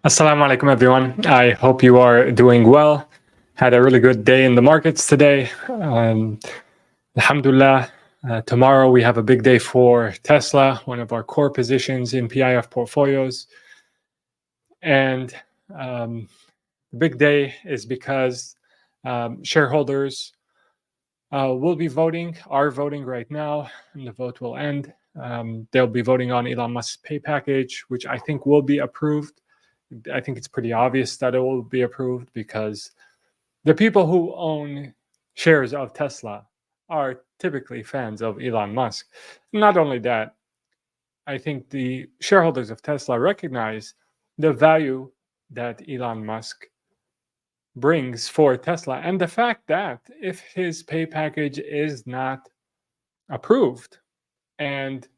Assalamu alaikum, everyone. I hope you are doing well. Had a really good day in the markets today. Alhamdulillah. Tomorrow we have a big day for Tesla, one of our core positions in PIF portfolios. And the big day is because shareholders will be voting, are voting right now, and the vote will end. They'll be voting on Elon Musk's pay package, which I think will be approved. I think it's pretty obvious that it will be approved because the people who own shares of Tesla are typically fans of Elon Musk. Not only that, I think the shareholders of Tesla recognize the value that Elon Musk brings for Tesla and the fact that if his pay package is not approved and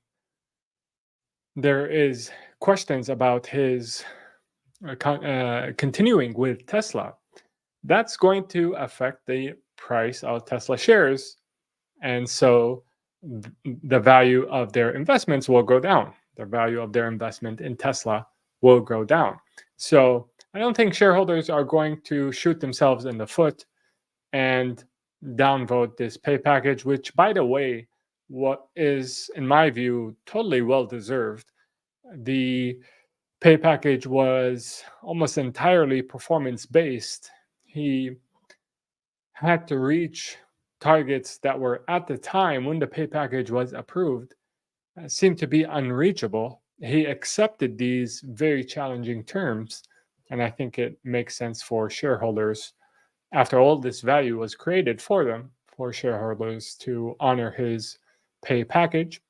there is questions about his continuing with Tesla, that's going to affect the price of Tesla shares. And so the value of their investments will go down. The value of their investment in Tesla will go down. So I don't think shareholders are going to shoot themselves in the foot and downvote this pay package, which, by the way, what is, in my view, totally well deserved. The pay package was almost entirely performance based. He had to reach targets that were, at the time when the pay package was approved, seemed to be unreachable. He accepted these very challenging terms, and I think it makes sense for shareholders, after all this value was created for them, for shareholders to honor his pay package.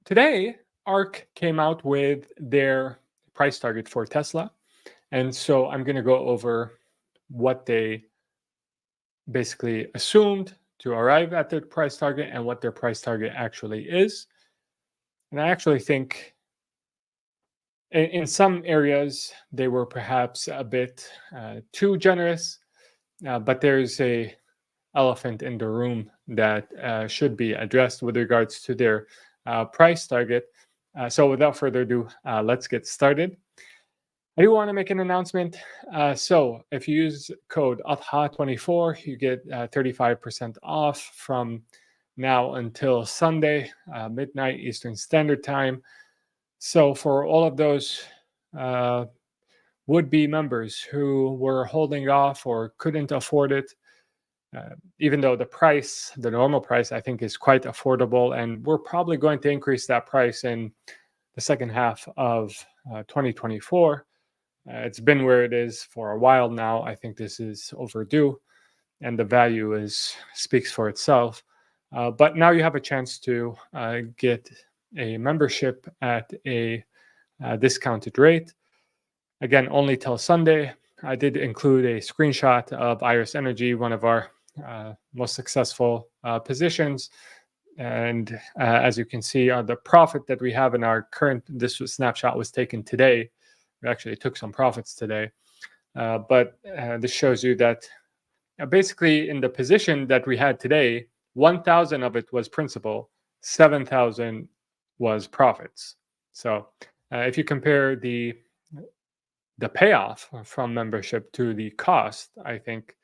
Today, Ark came out with their price target for Tesla. And so I'm going to go over what they basically assumed to arrive at their price target and what their price target actually is. And I actually think in some areas they were perhaps a bit too generous, but there's a elephant in the room that should be addressed with regards to their price target. So without further ado, let's get started. I do want to make an announcement. So if you use code ATHA24, you get 35% off from now until Sunday, midnight Eastern Standard Time. So for all of those would-be members who were holding off or couldn't afford it, even though the normal price, I think is quite affordable, and we're probably going to increase that price in the second half of 2024. It's been where it is for a while now. I think this is overdue, and the value speaks for itself. But now you have a chance to get a membership at a discounted rate. Again, only till Sunday. I did include a screenshot of Iris Energy, one of our most successful positions. And as you can see, the profit that we have in our current, this snapshot was taken today. We actually took some profits today. But this shows you that basically in the position that we had today, 1,000 of it was principal, 7,000 was profits. So if you compare the payoff from membership to the cost, I think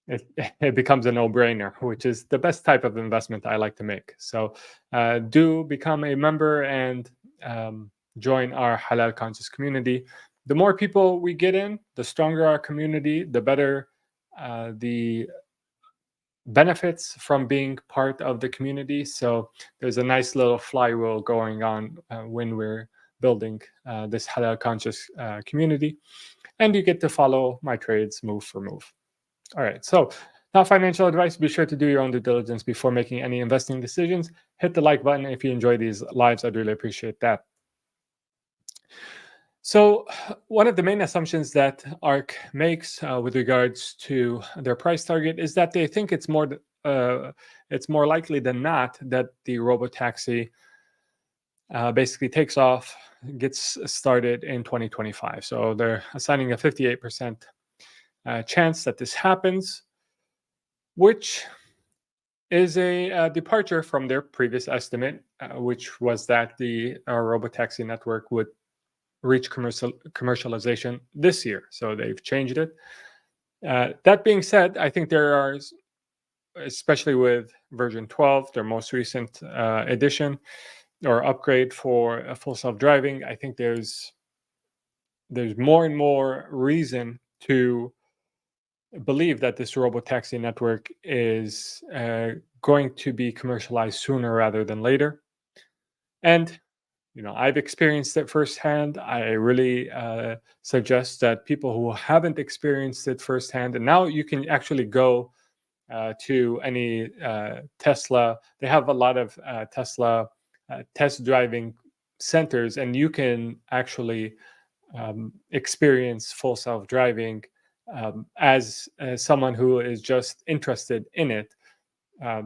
it becomes a no-brainer, which is the best type of investment I like to make. So do become a member and join our Halal-conscious community. The more people we get in, the stronger our community, the better the benefits from being part of the community. So there's a nice little flywheel going on when we're building this Halal-conscious community. And you get to follow my trades move for move. All right, so not financial advice. Be sure to do your own due diligence before making any investing decisions. Hit the like button if you enjoy these lives. I'd really appreciate that. So one of the main assumptions that ARK makes with regards to their price target is that they think it's more likely than not that the Robotaxi basically takes off, gets started in 2025. So they're assigning a 58% chance that this happens, which is a departure from their previous estimate, which was that the Robotaxi network would reach commercialization this year. So they've changed it. That being said, I think there are, especially with version 12, their most recent edition or upgrade for full self-driving, I think there's more and more reason to believe that this robotaxi network is going to be commercialized sooner rather than later. And I've experienced it firsthand. I really suggest that people who haven't experienced it firsthand, and now you can actually go to any Tesla. They have a lot of Tesla test driving centers, and you can actually experience full self driving as someone who is just interested in it.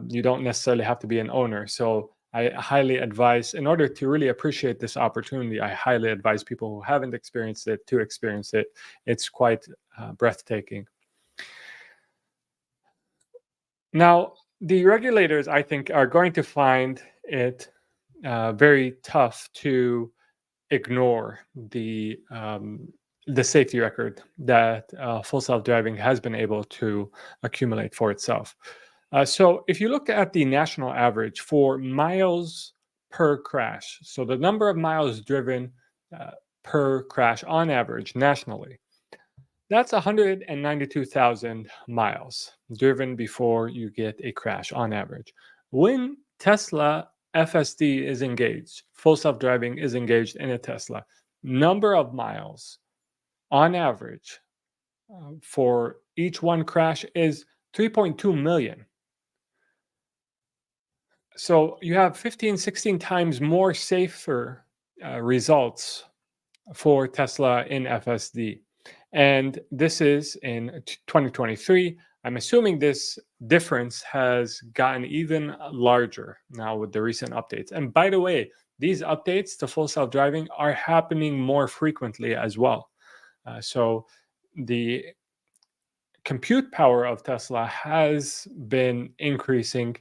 You don't necessarily have to be an owner. So I highly advise, in order to really appreciate this opportunity, I highly advise people who haven't experienced it to experience it. It's quite breathtaking. Now, the regulators, I think, are going to find it very tough to ignore the safety record that full self-driving has been able to accumulate for itself. So if you look at the national average for miles per crash, so the number of miles driven per crash on average nationally, that's 192,000 miles driven before you get a crash on average. When Tesla FSD is engaged, full self-driving is engaged in a Tesla, number of miles on average for each one crash is 3.2 million. So you have 15, 16 times more safer results for Tesla in FSD. And this is in 2023. I'm assuming this difference has gotten even larger now with the recent updates. And by the way, these updates to full self-driving are happening more frequently as well. So the compute power of Tesla has been increasing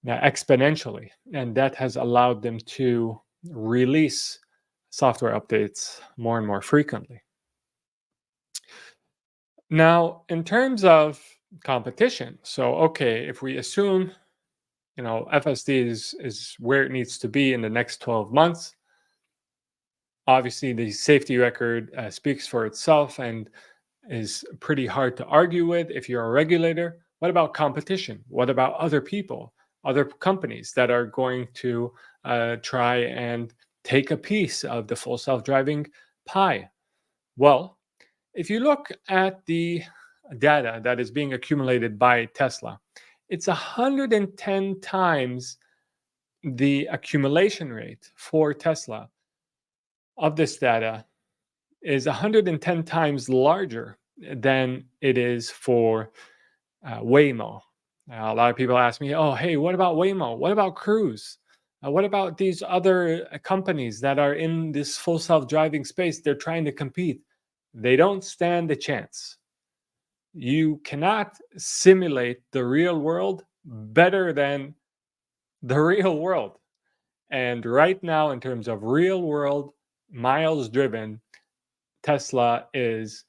exponentially, and that has allowed them to release software updates more and more frequently. Now, in terms of competition, so okay, if we assume FSD is where it needs to be in the next 12 months, obviously the safety record speaks for itself and is pretty hard to argue with if you're a regulator. What about competition? What about other people, other companies that are going to try and take a piece of the full self-driving pie? Well, if you look at the data that is being accumulated by Tesla, it's 110 times the accumulation rate for Tesla of this data is 110 times larger than it is for Waymo. A lot of people ask me, oh, hey, what about Waymo? What about Cruise? What about these other companies that are in this full self-driving space? They're trying to compete. They don't stand a chance. You cannot simulate the real world better than the real world. And right now, in terms of real world miles driven, Tesla is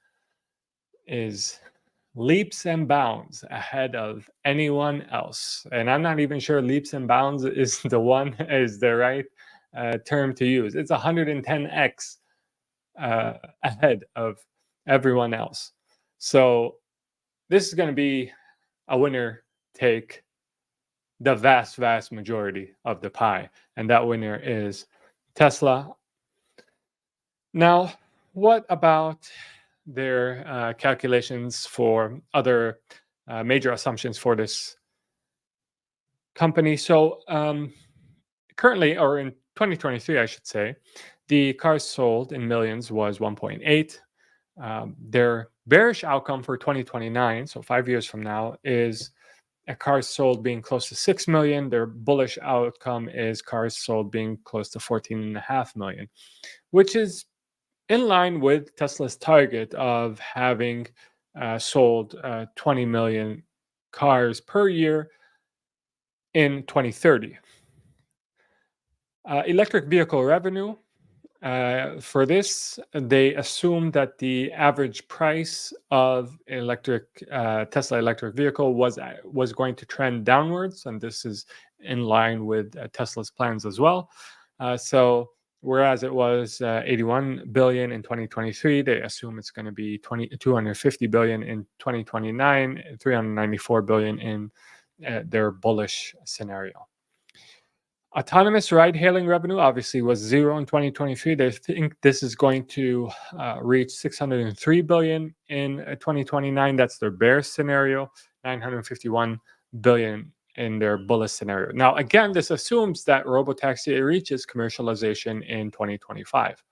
leaps and bounds ahead of anyone else. And I'm not even sure leaps and bounds is the right term to use. It's 110x ahead of everyone else. So this is going to be a winner take the vast majority of the pie, and that winner is Tesla. Now, what about their calculations for other major assumptions for this company? So currently, or in 2023, I should say, the cars sold in millions was 1.8. Their bearish outcome for 2029, so 5 years from now, is cars sold being close to 6 million. Their bullish outcome is cars sold being close to 14.5 million, which is in line with Tesla's target of having sold 20 million cars per year in 2030. Electric vehicle revenue. For this, they assume that the average price of Tesla electric vehicle was going to trend downwards, and this is in line with Tesla's plans as well. So whereas it was 81 billion in 2023, they assume it's going to be 250 billion in 2029, 394 billion in their bullish scenario. Autonomous ride-hailing revenue obviously was zero in 2023. They think this is going to reach 603 billion in 2029. That's their bear scenario. 951 billion in their bullish scenario. Now, again, this assumes that Robotaxi reaches commercialization in 2025.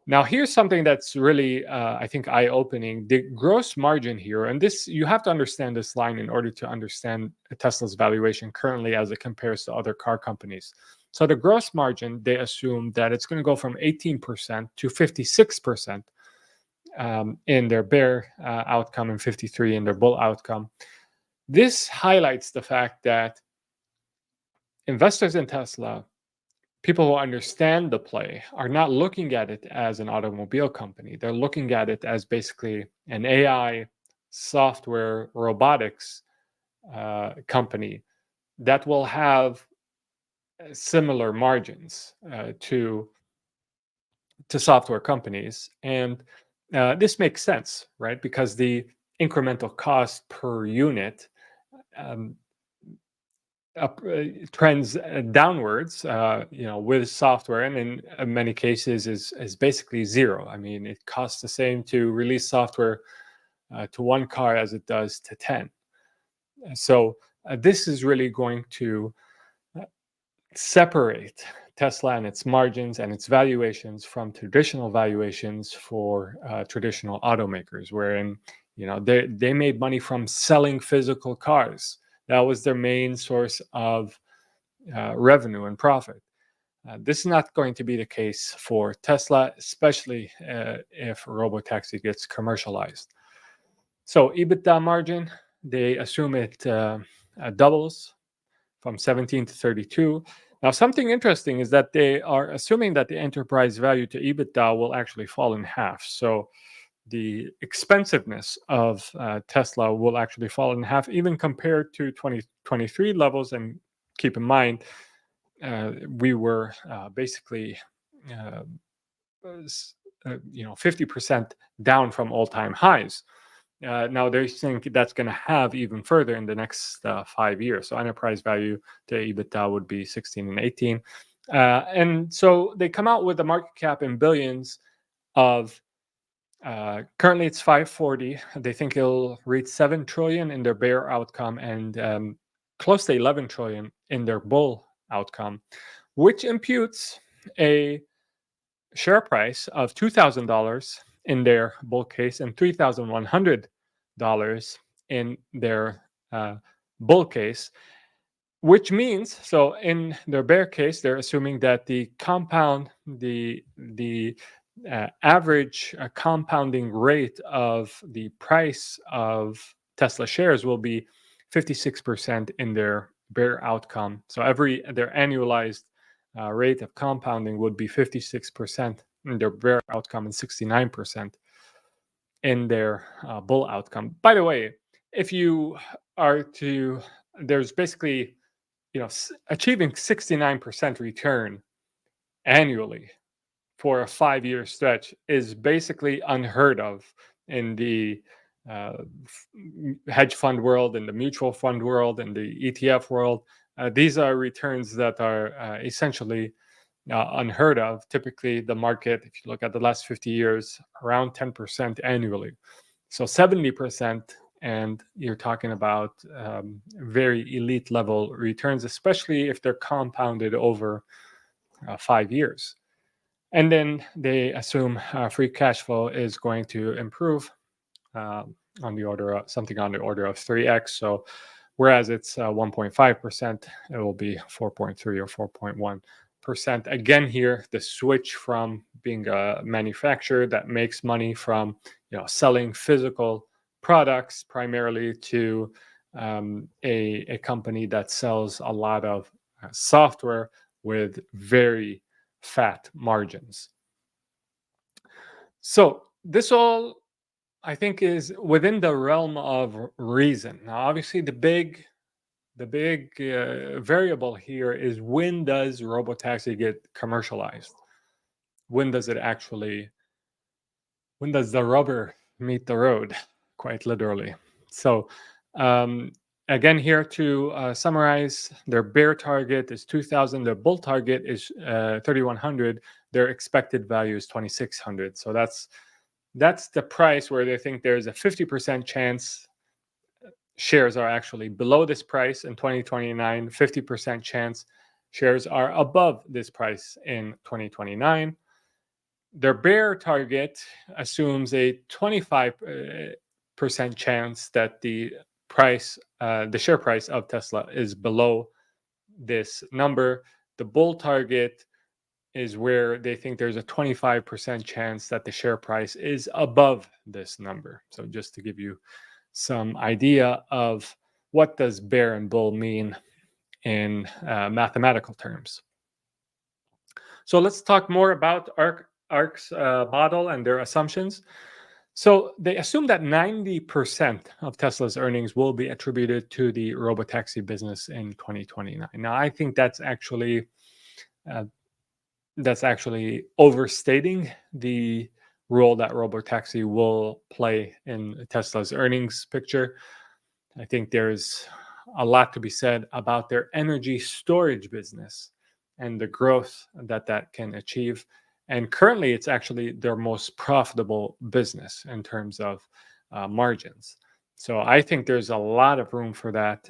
Now, here's something that's really, I think, eye-opening. The gross margin here, and this, you have to understand this line in order to understand Tesla's valuation currently as it compares to other car companies. So the gross margin, they assume that it's going to go from 18% to 56% in their bear outcome and 53% in their bull outcome. This highlights the fact that investors in Tesla, people who understand the play, are not looking at it as an automobile company. They're looking at it as basically an AI, software, robotics company that will have similar margins to software companies. And this makes sense, right? Because the incremental cost per unit trends downwards, with software, and in many cases is basically zero. I mean, it costs the same to release software to one car as it does to 10. So this is really going to separate Tesla and its margins and its valuations from traditional valuations for traditional automakers, wherein they made money from selling physical cars. That was their main source of revenue and profit. This is not going to be the case for Tesla, especially if Robotaxi gets commercialized. So EBITDA margin, they assume it doubles from 17 to 32. Now, something interesting is that they are assuming that the enterprise value to EBITDA will actually fall in half. So the expensiveness of Tesla will actually fall in half, even compared to 2023 levels. And keep in mind, we were basically 50% down from all-time highs. Now they think that's going to have even further in the next 5 years. So enterprise value to EBITDA would be 16 and 18. And so they come out with a market cap in billions of, currently it's 540. They think it'll reach 7 trillion in their bear outcome and close to 11 trillion in their bull outcome, which imputes a share price of $2,000 in their bull case and $3,100 in their bull case, which means, so in their bear case, they're assuming that the average compounding rate of the price of Tesla shares will be 56% in their bear outcome. So their annualized rate of compounding would be 56% in their bear outcome and 69% in their bull outcome. By the way, if you are there's basically, achieving 69% return annually for a 5-year stretch is basically unheard of in the hedge fund world, in the mutual fund world, in the ETF world. These are returns that are essentially unheard of. Typically, the market, if you look at the last 50 years, around 10% annually. So 70%, and you're talking about very elite level returns, especially if they're compounded over 5 years. And then they assume free cash flow is going to improve on the order of 3x. So whereas it's 1.5%, it will be 4.3 or 4.1%. Again, here, the switch from being a manufacturer that makes money from selling physical products primarily to a company that sells a lot of software with very fat margins. So this all, I think, is within the realm of reason. Now, obviously, the big variable here is, when does Robotaxi get commercialized? When does it actually? When does the rubber meet the road? Quite literally. So, again, here to summarize, their bear target is 2,000. Their bull target is 3,100. Their expected value is 2,600. So that's the price where they think there's a 50% chance shares are actually below this price in 2029, 50% chance shares are above this price in 2029. Their bear target assumes a 25% chance that the share price of Tesla is below this number. The bull target is where they think there's a 25% chance that the share price is above this number. So just to give you some idea of what does bear and bull mean in mathematical terms. So let's talk more about Ark's model and their assumptions. So they assume that 90% of Tesla's earnings will be attributed to the Robotaxi business in 2029. Now, I think that's actually overstating the role that Robotaxi will play in Tesla's earnings picture. I think there's a lot to be said about their energy storage business and the growth that can achieve. And currently, it's actually their most profitable business in terms of margins. So I think there's a lot of room for that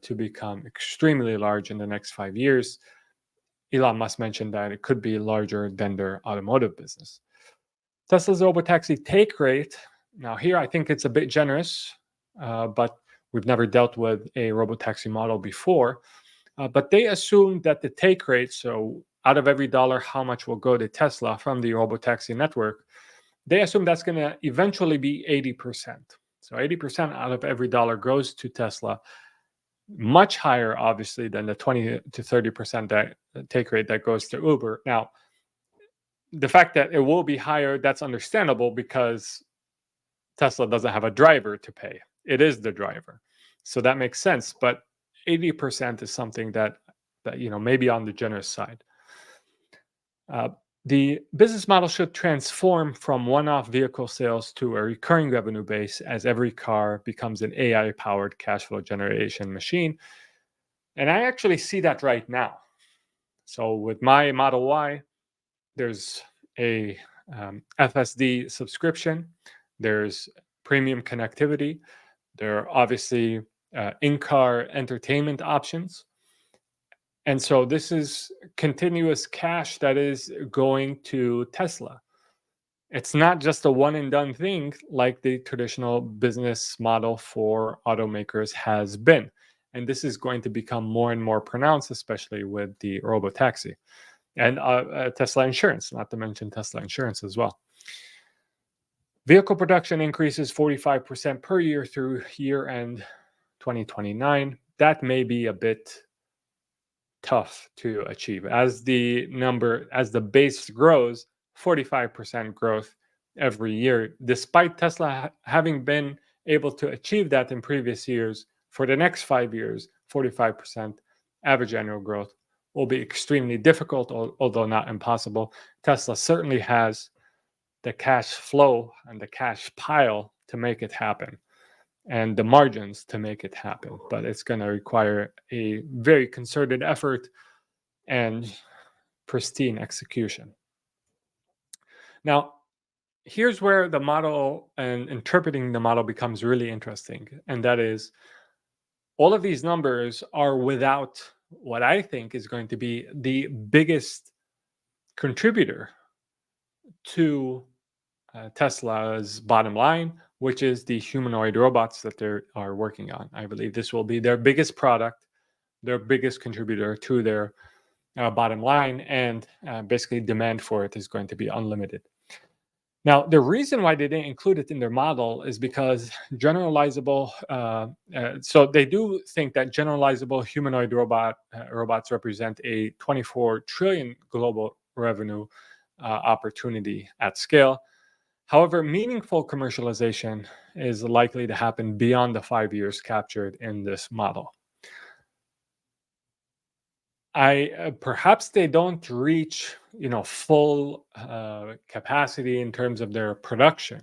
to become extremely large in the next 5 years. Elon Musk mentioned that it could be larger than their automotive business. Tesla's Robotaxi take rate, now here I think it's a bit generous, but we've never dealt with a Robotaxi model before. But they assume that the take rate, so out of every dollar, how much will go to Tesla from the Robotaxi network, they assume that's going to eventually be 80%. So 80% out of every dollar goes to Tesla, much higher, obviously, than the 20 to 30% that take rate that goes to Uber. Now, the fact that it will be higher, that's understandable because Tesla doesn't have a driver to pay. It is the driver. So that makes sense. But 80% is something that may be on the generous side. The business model should transform from one-off vehicle sales to a recurring revenue base as every car becomes an AI-powered cash flow generation machine. And I actually see that right now. So with my Model Y, there's a FSD subscription. There's premium connectivity. There are obviously in-car entertainment options. And so this is continuous cash that is going to Tesla. It's not just a one and done thing like the traditional business model for automakers has been. And this is going to become more and more pronounced, especially with the Robotaxi and Tesla insurance, not to mention Tesla insurance as well. Vehicle production increases 45% per year through year end 2029. That may be a bit tough to achieve. As the base grows, 45% growth every year, despite Tesla having been able to achieve that in previous years. For the next 5 years, 45% average annual growth will be extremely difficult, although not impossible. Tesla certainly has the cash flow and the cash pile to make it happen, and the margins to make it happen. But it's going to require a very concerted effort and pristine execution. Now, here's where the model and interpreting the model becomes really interesting. And that is, all of these numbers are without what I think is going to be the biggest contributor to Tesla's bottom line, which is the humanoid robots that they are working on. I believe this will be their biggest product, their biggest contributor to their bottom line, and basically demand for it is going to be unlimited. Now, the reason why they didn't include it in their model is because generalizable. So they do think that generalizable humanoid robots represent a 24 trillion global revenue opportunity at scale. However, meaningful commercialization is likely to happen beyond the 5 years captured in this model. I perhaps they don't reach full capacity in terms of their production.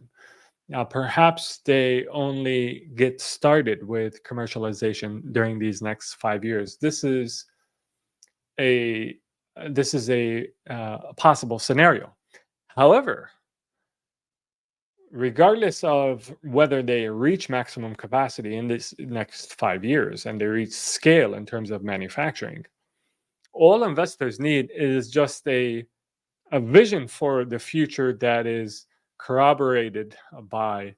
Now, perhaps they only get started with commercialization during these next 5 years. A this is a possible scenario. However, regardless of whether they reach maximum capacity in this next 5 years and they reach scale in terms of manufacturing, all investors need is just a vision for the future that is corroborated by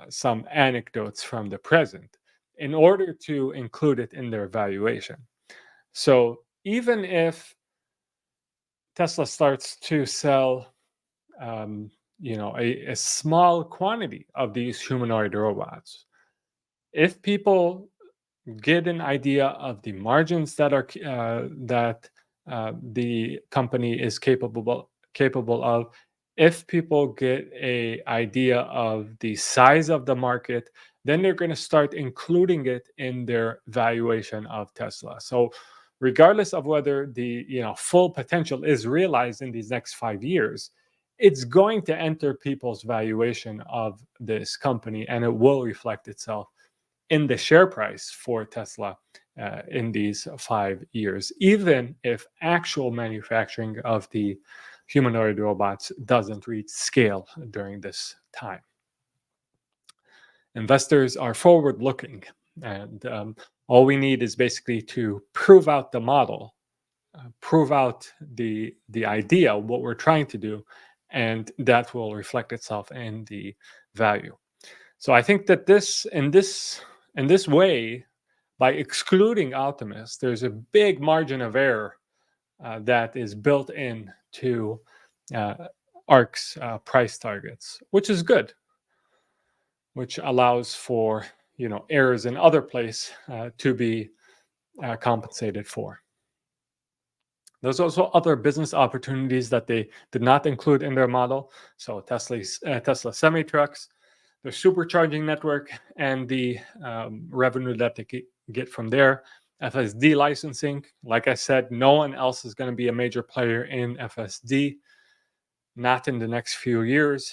some anecdotes from the present in order to include it in their valuation. So even if Tesla starts to sell, a small quantity of these humanoid robots, if people get an idea of the margins that the company is capable of, if people get a idea of the size of the market, then they're going to start including it in their valuation of Tesla. So regardless of whether the full potential is realized in these next 5 years, it's going to enter people's valuation of this company, and it will reflect itself in the share price for Tesla in these 5 years, even if actual manufacturing of the humanoid robots doesn't reach scale during this time. Investors are forward looking, and all we need is basically to prove out the model, prove out the idea, what we're trying to do, and that will reflect itself in the value. So I think that in this way, by excluding Optimus, there's a big margin of error that is built in to Ark's price targets, which is good, which allows for errors in other place to be compensated for. There's also other business opportunities that they did not include in their model. So Tesla semi trucks, the supercharging network, and the revenue that they get from there. FSD licensing, like I said, no one else is going to be a major player in FSD, not in the next few years.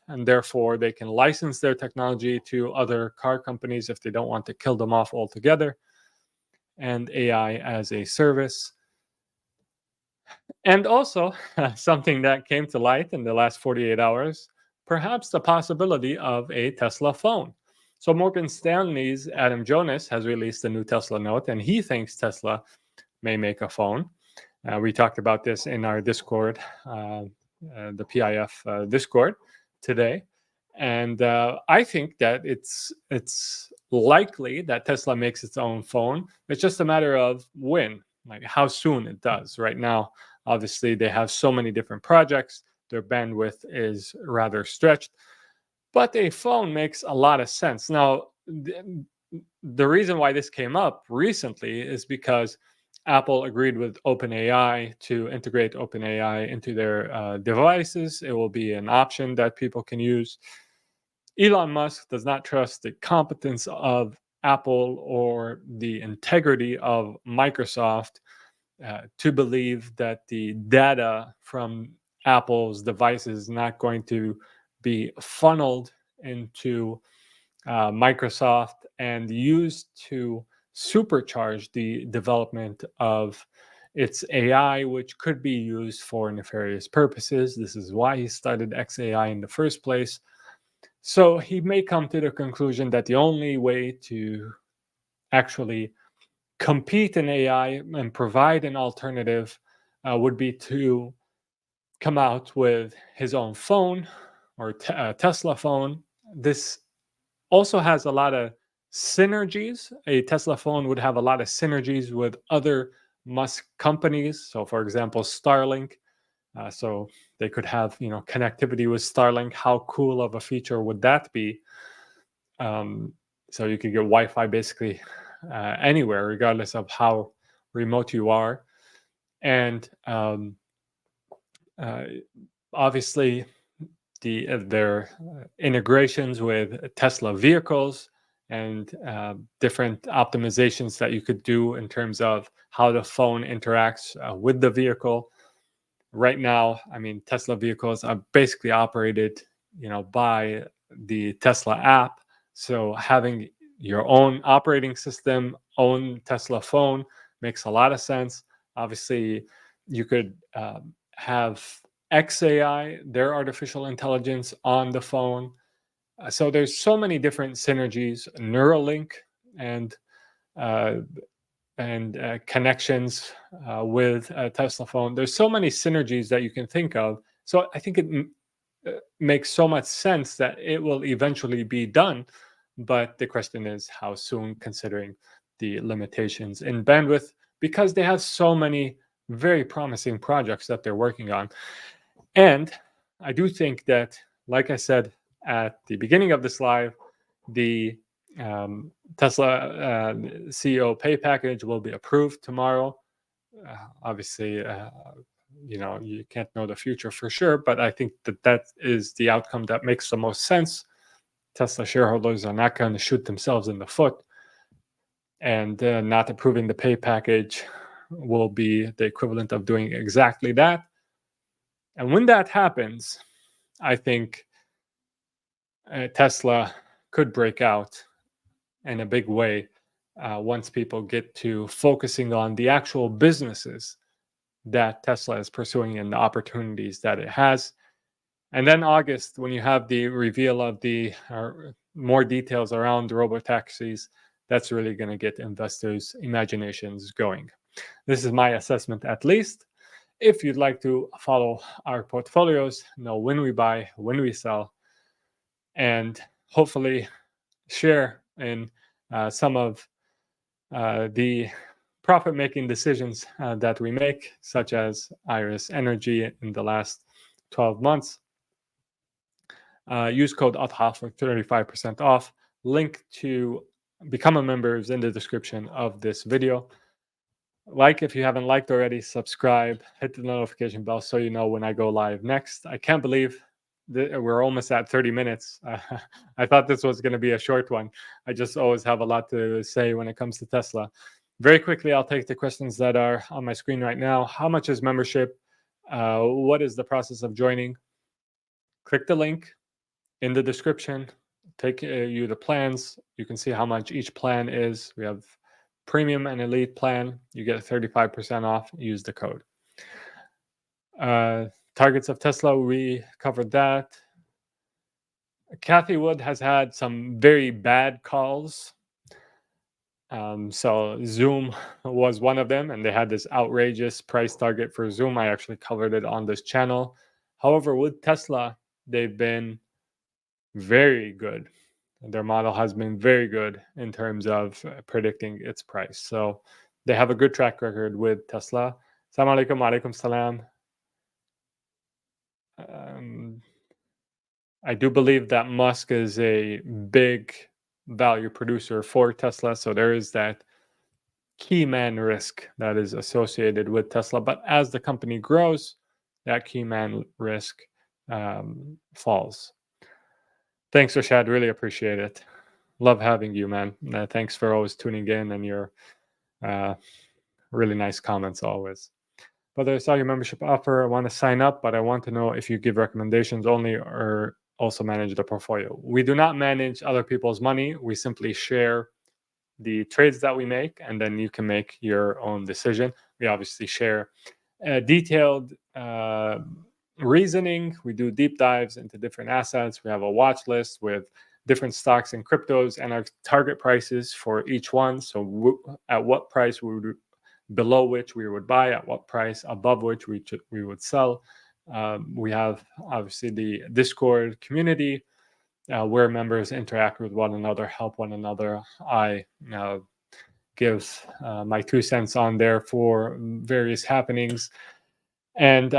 And therefore, they can license their technology to other car companies if they don't want to kill them off altogether. And AI as a service. And also, something that came to light in the last 48 hours, perhaps the possibility of a Tesla phone. So Morgan Stanley's Adam Jonas has released a new Tesla note, and he thinks Tesla may make a phone. We talked about this in our Discord, the PIF Discord today. And I think that it's likely that Tesla makes its own phone. It's just a matter of when, like how soon it does. Right now, obviously, they have so many different projects. Their bandwidth is rather stretched. But a phone makes a lot of sense. Now, the reason why this came up recently is because Apple agreed with OpenAI to integrate OpenAI into their devices. It will be an option that people can use. Elon Musk does not trust the competence of Apple or the integrity of Microsoft to believe that the data from Apple's devices is not going to be funneled into Microsoft and used to supercharge the development of its AI, which could be used for nefarious purposes. This is why he started XAI in the first place. So he may come to the conclusion that the only way to actually compete in AI and provide an alternative would be to come out with his own phone or Tesla phone. This also has a lot of synergies. A Tesla phone would have a lot of synergies with other Musk companies. So, for example, Starlink so they could have connectivity with Starlink. How cool of a feature would that be? So you could get Wi-Fi basically anywhere, regardless of how remote you are. And obviously, their integrations with Tesla vehicles and different optimizations that you could do in terms of how the phone interacts with the vehicle. Right now, I mean, Tesla vehicles are basically operated, by the Tesla app. So having your own operating system, own Tesla phone makes a lot of sense. Obviously, you could have XAI, their artificial intelligence, on the phone. So there's so many different synergies, Neuralink, and uh, connections with a Tesla phone. There's so many synergies that you can think of. So I think it makes so much sense that it will eventually be done. But the question is how soon, considering the limitations in bandwidth, because they have so many very promising projects that they're working on. And I do think that, like I said at the beginning of this live, the Tesla CEO pay package will be approved tomorrow. Obviously, you can't know the future for sure, but I think that is the outcome that makes the most sense. Tesla shareholders are not going to shoot themselves in the foot, and not approving the pay package will be the equivalent of doing exactly that. And when that happens, I think Tesla could break out in a big way once people get to focusing on the actual businesses that Tesla is pursuing and the opportunities that it has. And then August, when you have the reveal of the more details around the robotaxis, that's really going to get investors' imaginations going. This is my assessment, at least. If you'd like to follow our portfolios, know when we buy, when we sell, and hopefully share in some of the profit-making decisions that we make, such as Iris Energy in the last 12 months. Use code ATHA for 35% off. Link to become a member is in the description of this video. Like if you haven't liked already, subscribe, hit the notification bell so you know when I go live next. I can't believe that we're almost at 30 minutes. I thought this was going to be a short one. I just always have a lot to say when it comes to Tesla. Very quickly, I'll take the questions that are on my screen right now. How much is membership? What is the process of joining? Click the link in the description. Take you the plans. You can see how much each plan is. We have premium and elite plan. You get 35% off. Use the code. Targets of Tesla, we covered that. Kathy Wood has had some very bad calls. So Zoom was one of them, and they had this outrageous price target for Zoom. I actually covered it on this channel. However, with Tesla, they've been very good. Their model has been very good in terms of predicting its price. So they have a good track record with Tesla. Assalamu alaikum, alaikum salam. I do believe that Musk is a big value producer for Tesla. So there is that key man risk that is associated with Tesla. But as the company grows, that key man risk falls. Thanks, Rashad. Really appreciate it. Love having you, man. Thanks for always tuning in and your really nice comments always. Whether I saw your membership offer, I want to sign up, but I want to know if you give recommendations only or also manage the portfolio. We do not manage other people's money. We simply share the trades that we make, and then you can make your own decision. We obviously share detailed reasoning. We do deep dives into different assets. We have a watch list with different stocks and cryptos and our target prices for each one. So at what price we would, below which we would buy, at what price above which we would sell. We have obviously the Discord community where members interact with one another, help one another. I give my 2 cents on there for various happenings. And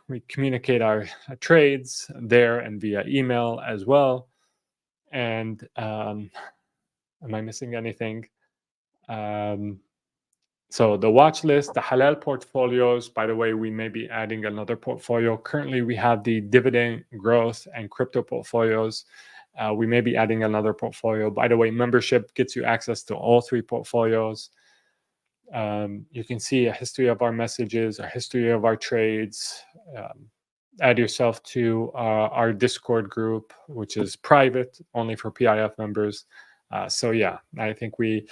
we communicate our trades there and via email as well. And am I missing anything? So the watch list, the halal portfolios, by the way, we may be adding another portfolio. Currently, we have the dividend, growth, and crypto portfolios. We may be adding another portfolio. By the way, membership gets you access to all 3 portfolios. You can see a history of our messages, a history of our trades. Add yourself to our Discord group, which is private, only for PIF members. So yeah, I think we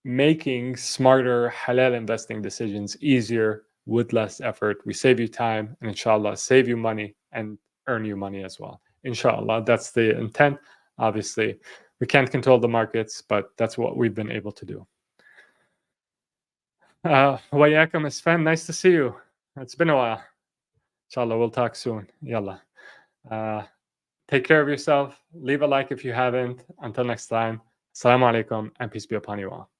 making smarter halal investing decisions easier with less effort. We save you time and inshallah save you money and earn you money as well. Inshallah, that's the intent. Obviously, we can't control the markets, but that's what we've been able to do. Wayakum Isfan, nice to see you. It's been a while. Inshallah, we'll talk soon. Yalla. Take care of yourself. Leave a like if you haven't. Until next time. Assalamu alaikum and peace be upon you all.